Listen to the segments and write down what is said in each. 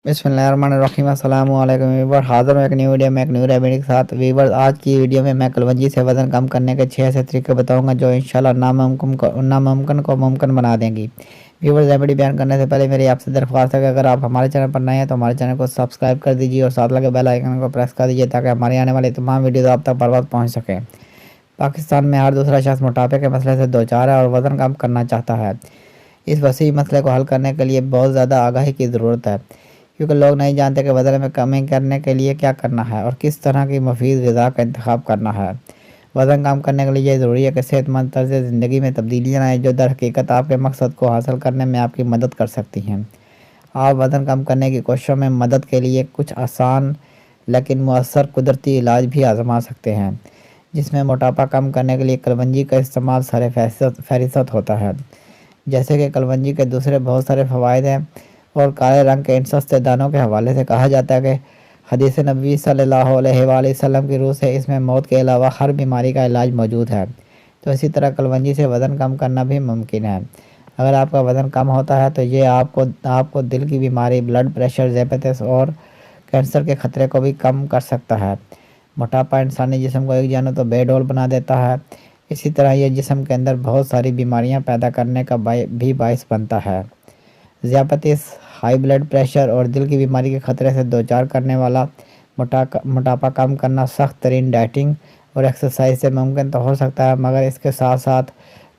बिस्मिल्लाहिर्रहमानिर्रहीम अस्सलाम वालेकुम वीवर। हाज़िर हूँ एक न्यू वीडियो में एक न्यू रेमेडी के साथ। वीवर, आज की वीडियो में मैं कलवंजी से वज़न कम करने के 6 ऐसे तरीके बताऊंगा जो इंशाल्लाह नामुमकिन को मुमकिन बना देंगी। वीवर, रेमेडी बयान करने से पहले मेरी आपसे दरख्वास्त है कि अगर आप हमारे चैनल पर नए हैं तो हमारे चैनल को सब्सक्राइब कर दीजिए और साथ लगे बेल आइकन को प्रेस कर दीजिए ताकि हमारी आने वाली तमाम वीडियो आप तक बर वक्त पहुँच सकें। पाकिस्तान में हर दूसरा शख्स मोटापे के मसले से दो चार है और वज़न कम करना चाहता है। इस वसी मसले को हल करने के लिए बहुत ज़्यादा आगाही की ज़रूरत है, क्योंकि लोग नहीं जानते कि वज़न में कमी करने के लिए क्या करना है और किस तरह की मुफीद ग़िज़ा का इंतखाब करना है। वज़न कम करने के लिए ज़रूरी है कि सेहतमंद तर्ज़ ज़िंदगी में तब्दीलियाँ आएँ जो दर हकीकत आपके मकसद को हासिल करने में आपकी मदद कर सकती हैं। आप वज़न कम करने की कोशिशों में मदद के लिए कुछ आसान लेकिन मुअस्सर कुदरती इलाज भी आज़मा सकते हैं, जिसमें मोटापा कम करने के लिए कलवंजी का इस्तेमाल सर फहरिस्त होता है। जैसे कि कलवंजी के दूसरे बहुत सारे फ़वाइद हैं और काले रंग के इन सस्ते दानों के हवाले से कहा जाता है कि हदीस नबी सल्लल्लाहु अलैहि वसल्लम की रूह से इसमें मौत के अलावा हर बीमारी का इलाज मौजूद है। तो इसी तरह कलवंजी से वज़न कम करना भी मुमकिन है। अगर आपका वज़न कम होता है तो ये आपको दिल की बीमारी, ब्लड प्रेशर, ज़ियाबतीस और कैंसर के ख़तरे को भी कम कर सकता है। मोटापा इंसानी जिस्म को एक जानब तो बेडौल बना देता है, इसी तरह ये जिस्म के अंदर बहुत सारी बीमारियां पैदा करने का भी बाइस बनता है। ज़ियाबतीस, हाई ब्लड प्रेशर और दिल की बीमारी के ख़तरे से दो चार करने वाला मोटापा कम करना सख्त तरीन डाइटिंग और एक्सरसाइज से मुमकिन तो हो सकता है, मगर इसके साथ साथ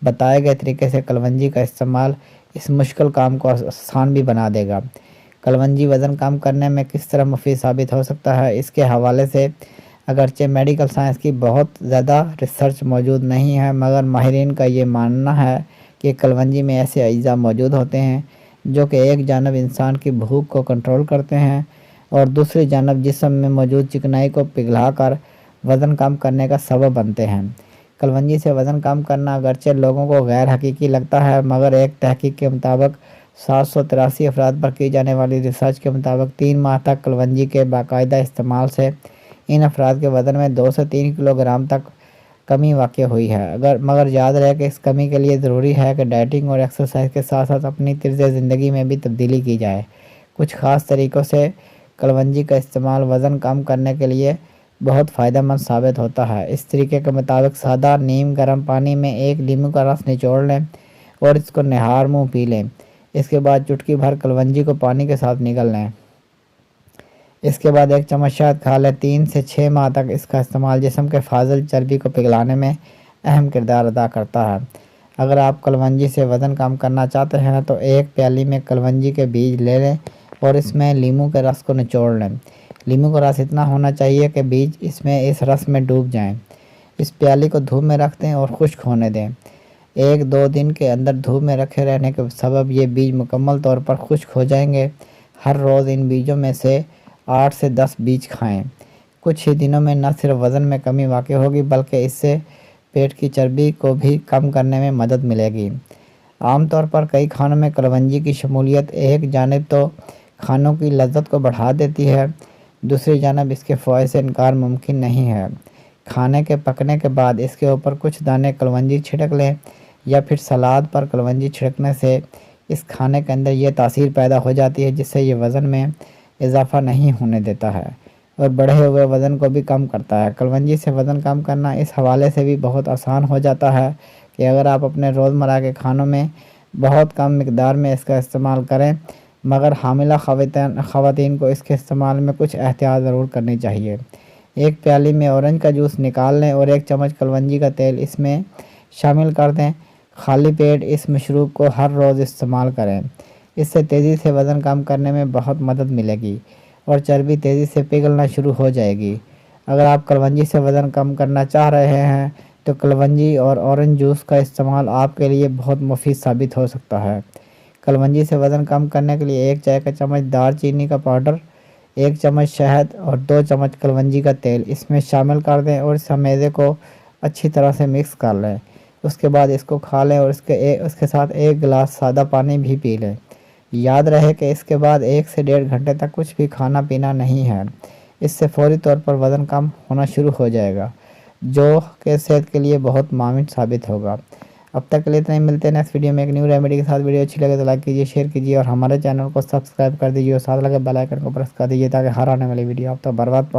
बताए गए तरीके से कलवंजी का इस्तेमाल इस मुश्किल काम को आसान भी बना देगा। कलवंजी वज़न कम करने में किस तरह मुफीद साबित हो सकता है, इसके हवाले से अगरचे मेडिकल साइंस की बहुत ज़्यादा रिसर्च मौजूद नहीं है, मगर माहिरीन का ये मानना है कि कलवंजी में ऐसे अज्जा मौजूद होते हैं जो कि एक जानब इंसान की भूख को कंट्रोल करते हैं और दूसरी जानब जिस्म में मौजूद चिकनाई को पिघला कर वज़न कम करने का सबब बनते हैं। कलवंजी से वज़न कम करना अगरचे लोगों को गैर हकीकी लगता है, मगर एक तहकीक के मुताबिक 783 अफराद पर की जाने वाली रिसर्च के मुताबिक 3 माह तक कलवंजी के बाकायदा इस्तेमाल से इन अफराद के वज़न में 2 से 3 किलोग्राम तक कमी वाक़ई हुई है। मगर याद रहे कि इस कमी के लिए ज़रूरी है कि डाइटिंग और एक्सरसाइज के साथ साथ अपनी तर्ज़ ज़िंदगी में भी तब्दीली की जाए। कुछ ख़ास तरीक़ों से कलवंजी का इस्तेमाल वज़न कम करने के लिए बहुत फ़ायदेमंद साबित होता है। इस तरीके के मुताबिक सादा नीम गर्म पानी में एक नींबू का रस निचोड़ लें और इसको निहार मुँह पी लें। इसके बाद चुटकी भर कलवंजी को पानी के साथ निगल लें। इसके बाद एक चम्मच शहद खा लें। 3 से 6 माह तक इसका इस्तेमाल जिस्म के फाजिल चर्बी को पिघलाने में अहम किरदार अदा करता है। अगर आप कलवंजी से वज़न कम करना चाहते हैं तो एक प्याली में कलवंजी के बीज ले लें और इसमें लीमू के रस को निचोड़ लें। लीमू का रस इतना होना चाहिए कि बीज इस रस में डूब जाएं। इस प्याली को धूप में रख दें और खुश्क होने दें। 1-2 दिन के अंदर धूप में रखे रहने के सबब ये बीज मुकम्मल तौर पर खुश्क हो जाएंगे। हर रोज़ इन बीजों में से 8 से 10 बीज खाएं। कुछ ही दिनों में न सिर्फ वज़न में कमी वाक़ई होगी बल्कि इससे पेट की चर्बी को भी कम करने में मदद मिलेगी। आमतौर पर कई खानों में कलवंजी की शमूलियत एक जानिब तो खानों की लज्जत को बढ़ा देती है, दूसरी जानब इसके फ़वाइद से इनकार मुमकिन नहीं है। खाने के पकने के बाद इसके ऊपर कुछ दाने कलवंजी छिड़क लें या फिर सलाद पर कलवंजी छिड़कने से इस खाने के अंदर ये तासीर पैदा हो जाती है जिससे ये वज़न में इजाफ़ा नहीं होने देता है और बढ़े हुए वज़न को भी कम करता है। कलवंजी से वज़न कम करना इस हवाले से भी बहुत आसान हो जाता है कि अगर आप अपने रोज़मर्रा के खानों में बहुत कम मिकदार में इसका इस्तेमाल करें, मगर हामिला ख़वातीन को इसके इस्तेमाल में कुछ एहतियात ज़रूर करनी चाहिए। एक प्याली में ऑरेंज का जूस निकाल लें और 1 चम्मच कलवंजी का तेल इसमें शामिल कर दें। खाली पेट इस मशरूब को हर रोज़ इस्तेमाल करें। इससे तेज़ी से वज़न कम करने में बहुत मदद मिलेगी और चर्बी तेज़ी से पिघलना शुरू हो जाएगी। अगर आप कलवंजी से वज़न कम करना चाह रहे हैं तो कलवंजी और ऑरेंज जूस का इस्तेमाल आपके लिए बहुत मुफीद साबित हो सकता है। कलवंजी से वज़न कम करने के लिए 1 चाय का चम्मच दालचीनी का पाउडर, 1 चम्मच शहद और 2 चम्मच कलवंजी का तेल इसमें शामिल कर दें और इस मेवे को अच्छी तरह से मिक्स कर लें। उसके बाद इसको खा लें और उसके साथ 1 गिलास सादा पानी भी पी लें। याद रहे कि इसके बाद 1 से 1.5 घंटे तक कुछ भी खाना पीना नहीं है। इससे फौरी तौर पर वज़न कम होना शुरू हो जाएगा, जो कि सेहत के लिए बहुत माविन साबित होगा। اب تک کے لیے اتنا ہی، ملتے ہیں نیکسٹ ویڈیو میں ایک نیو ریمیڈی کے ساتھ۔ ویڈیو اچھی لگے تو لائک کیجیے، شیئر کیجیے اور ہمارے چینل کو سبسکرائب کر دیجیے اور ساتھ لگے بیل آئکن کو پریس کر دیجیے تاکہ ہر آنے والی ویڈیو آپ تک برباد